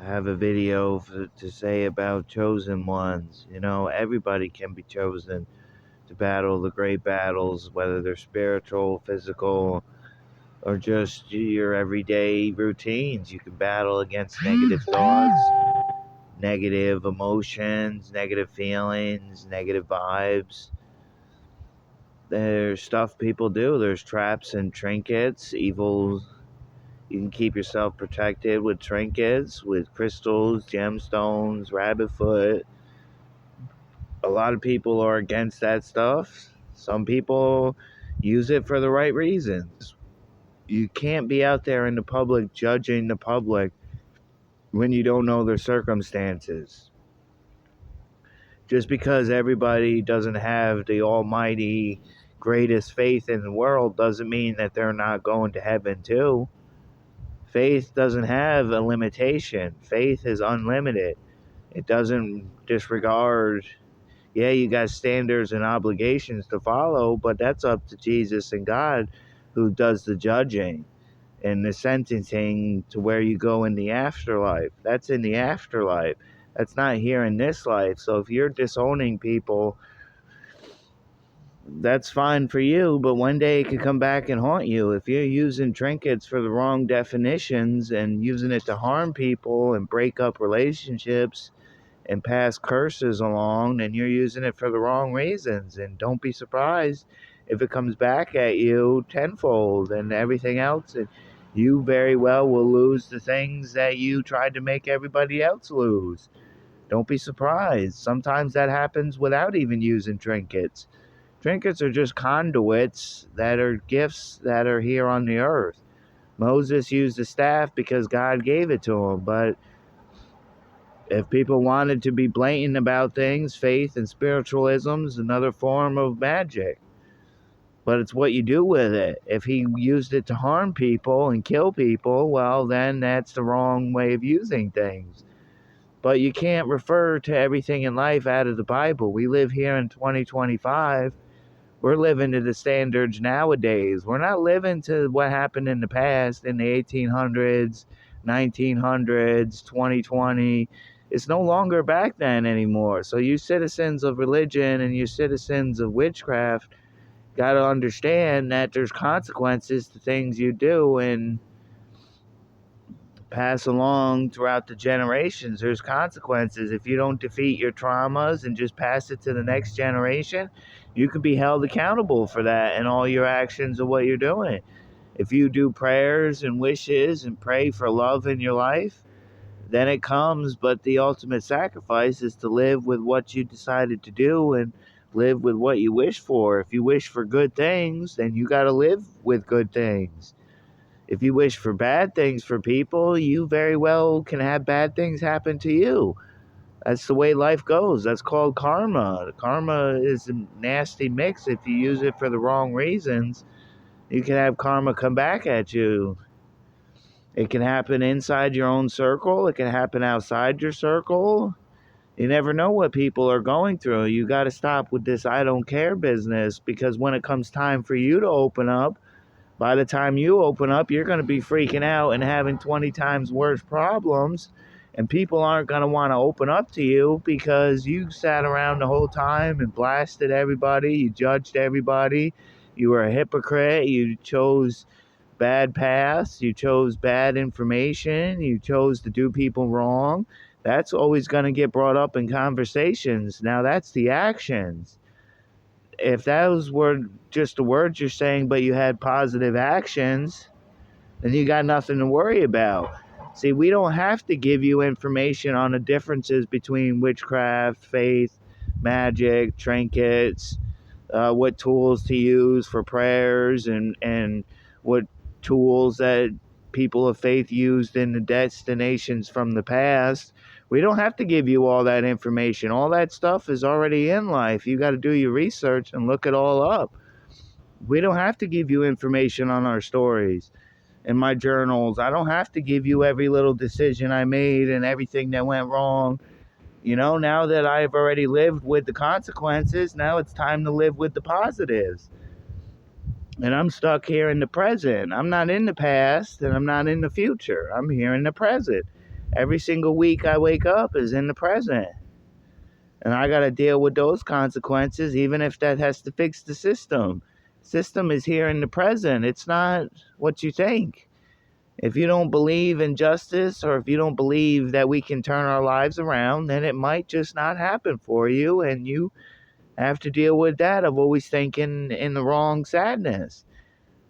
have a video to say about chosen ones. Everybody can be chosen to battle the great battles, whether they're spiritual, physical, or just your everyday routines. You can battle against negative thoughts, negative emotions, negative feelings, negative vibes. There's stuff people do. There's traps and trinkets, evil. You can keep yourself protected with trinkets, with crystals, gemstones, rabbit foot. A lot of people are against that stuff. Some people use it for the right reasons. You can't be out there in the public judging the public when you don't know their circumstances. Just because everybody doesn't have the almighty greatest faith in the world doesn't mean that they're not going to heaven too. Faith doesn't have a limitation. Faith is unlimited. It doesn't disregard, yeah, you got standards and obligations to follow, but that's up to Jesus and God, who does the judging and the sentencing to where you go in the afterlife. That's in the afterlife. That's not here in this life. So if you're disowning people, that's fine for you, but one day it could come back and haunt you. If you're using trinkets for the wrong definitions and using it to harm people and break up relationships and pass curses along, then you're using it for the wrong reasons. And don't be surprised if it comes back at you tenfold and everything else. And you very well will lose the things that you tried to make everybody else lose. Don't be surprised. Sometimes that happens without even using trinkets. Trinkets are just conduits that are gifts that are here on the earth. Moses used the staff because God gave it to him, but if people wanted to be blatant about things, faith and spiritualism is another form of magic. But it's what you do with it. If he used it to harm people and kill people, well, then that's the wrong way of using things. But you can't refer to everything in life out of the Bible. We live here in 2025. We're living to the standards nowadays. We're not living to what happened in the past in the 1800s, 1900s, 2020. It's no longer back then anymore. So you citizens of religion and you citizens of witchcraft got to understand that there's consequences to things you do and pass along throughout the generations. There's consequences. If you don't defeat your traumas and just pass it to the next generation, you can be held accountable for that and all your actions of what you're doing. If you do prayers and wishes and pray for love in your life, then it comes, but the ultimate sacrifice is to live with what you decided to do and live with what you wish for. If you wish for good things, then you got to live with good things. If you wish for bad things for people, you very well can have bad things happen to you. That's the way life goes. That's called karma. Karma is a nasty mix. If you use it for the wrong reasons, you can have karma come back at you. It can happen inside your own circle. It can happen outside your circle. You never know what people are going through. You got to stop with this I don't care business, because when it comes time for you to open up, by the time you open up, you're going to be freaking out and having 20 times worse problems. And people aren't going to want to open up to you because you sat around the whole time and blasted everybody. You judged everybody. You were a hypocrite. You chose bad paths. You chose bad information. You chose to do people wrong. That's always going to get brought up in conversations. Now, that's the actions. If those were just the words you're saying, but you had positive actions, then you got nothing to worry about. See, we don't have to give you information on the differences between witchcraft, faith, magic, trinkets, what tools to use for prayers, and what tools that people of faith used in the destinations from the past. We don't have to give you all that information. All that stuff is already in life. You got to do your research and look it all up. We don't have to give you information on our stories and my journals. I don't have to give you every little decision I made and everything that went wrong. Now that I've already lived with the consequences, now it's time to live with the positives. And I'm stuck here in the present. I'm not in the past and I'm not in the future. I'm here in the present. Every single week I wake up is in the present. And I got to deal with those consequences, even if that has to fix the system. System is here in the present. It's not what you think. If you don't believe in justice, or if you don't believe that we can turn our lives around, then it might just not happen for you. And you have to deal with that of always thinking in the wrong sadness.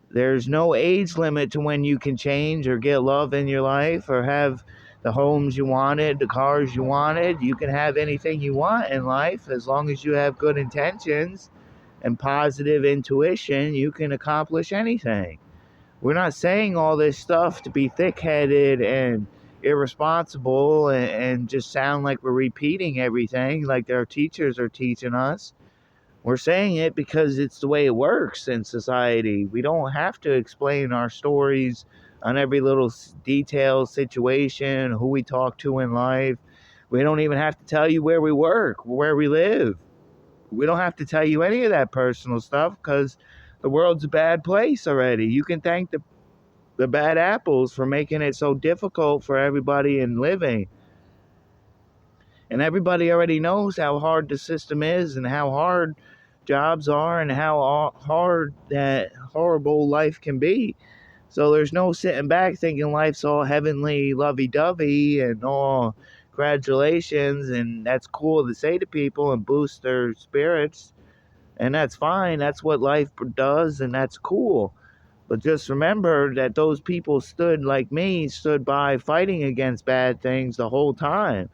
There's no age limit to when you can change or get love in your life or have the homes you wanted, the cars you wanted. You can have anything you want in life as long as you have good intentions and positive intuition. You can accomplish anything. We're not saying all this stuff to be thick-headed and irresponsible and just sound like we're repeating everything like our teachers are teaching us. We're saying it because it's the way it works in society. We don't have to explain our stories on every little detail, situation, who we talk to in life. We don't even have to tell you where we work, where we live. We don't have to tell you any of that personal stuff because the world's a bad place already. You can thank the bad apples for making it so difficult for everybody in living. And everybody already knows how hard the system is and how hard jobs are and how hard that horrible life can be. So there's no sitting back thinking life's all heavenly, lovey-dovey, and all congratulations, and that's cool to say to people and boost their spirits. And that's fine. That's what life does, and that's cool. But just remember that those people stood like me, stood by fighting against bad things the whole time.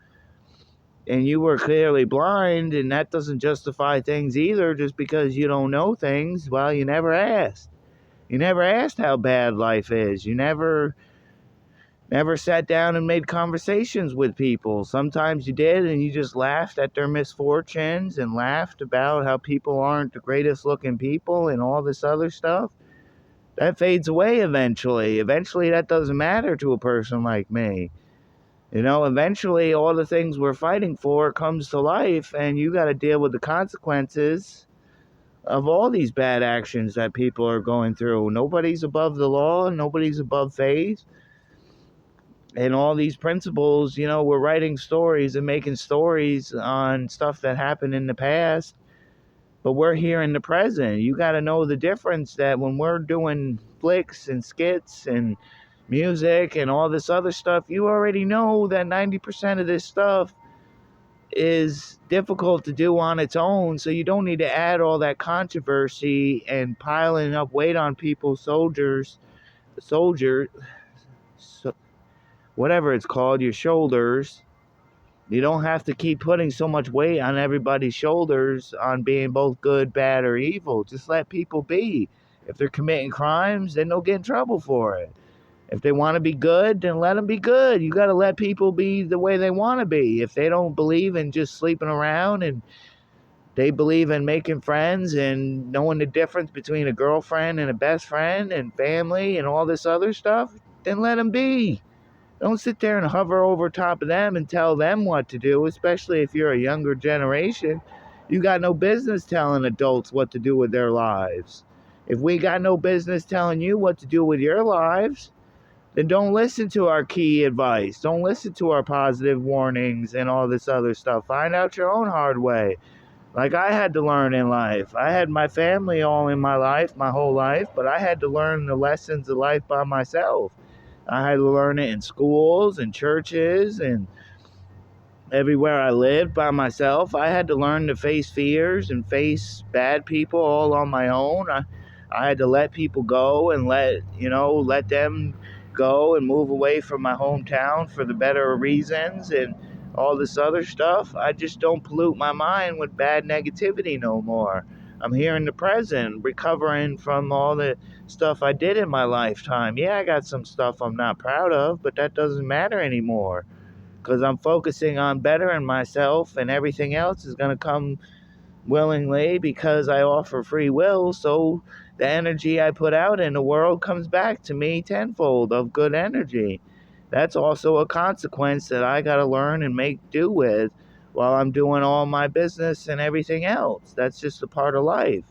And you were clearly blind, and that doesn't justify things either. Just because you don't know things, well, you never asked. You never asked how bad life is. You never sat down and made conversations with people. Sometimes you did, and you just laughed at their misfortunes and laughed about how people aren't the greatest looking people and all this other stuff. That fades away eventually. Eventually that doesn't matter to a person like me. Eventually all the things we're fighting for comes to life, and you got to deal with the consequences of all these bad actions that people are going through. Nobody's above the law, nobody's above faith. And all these principles, we're writing stories and making stories on stuff that happened in the past, but we're here in the present. You got to know the difference that when we're doing flicks and skits and music and all this other stuff, you already know that 90% of this stuff is difficult to do on its own, so you don't need to add all that controversy and piling up weight on people's whatever it's called, your shoulders. You don't have to keep putting so much weight on everybody's shoulders on being both good, bad, or evil. Just let people be. If they're committing crimes, then they'll get in trouble for it. If they want to be good, then let them be good. You got to let people be the way they want to be. If they don't believe in just sleeping around and they believe in making friends and knowing the difference between a girlfriend and a best friend and family and all this other stuff, then let them be. Don't sit there and hover over top of them and tell them what to do, especially if you're a younger generation. You got no business telling adults what to do with their lives. If we got no business telling you what to do with your lives, then don't listen to our key advice. Don't listen to our positive warnings and all this other stuff. Find out your own hard way. Like I had to learn in life. I had my family all in my life, my whole life, but I had to learn the lessons of life by myself. I had to learn it in schools and churches and everywhere I lived by myself. I had to learn to face fears and face bad people all on my own. I had to let people go and let them go and move away from my hometown for the better reasons and all this other stuff. I just don't pollute my mind with bad negativity no more. I'm here in the present, recovering from all the stuff I did in my lifetime. Yeah, I got some stuff I'm not proud of, but that doesn't matter anymore because I'm focusing on bettering myself, and everything else is going to come willingly because I offer free will. So the energy I put out in the world comes back to me tenfold of good energy. That's also a consequence that I got to learn and make do with while I'm doing all my business and everything else. That's just a part of life.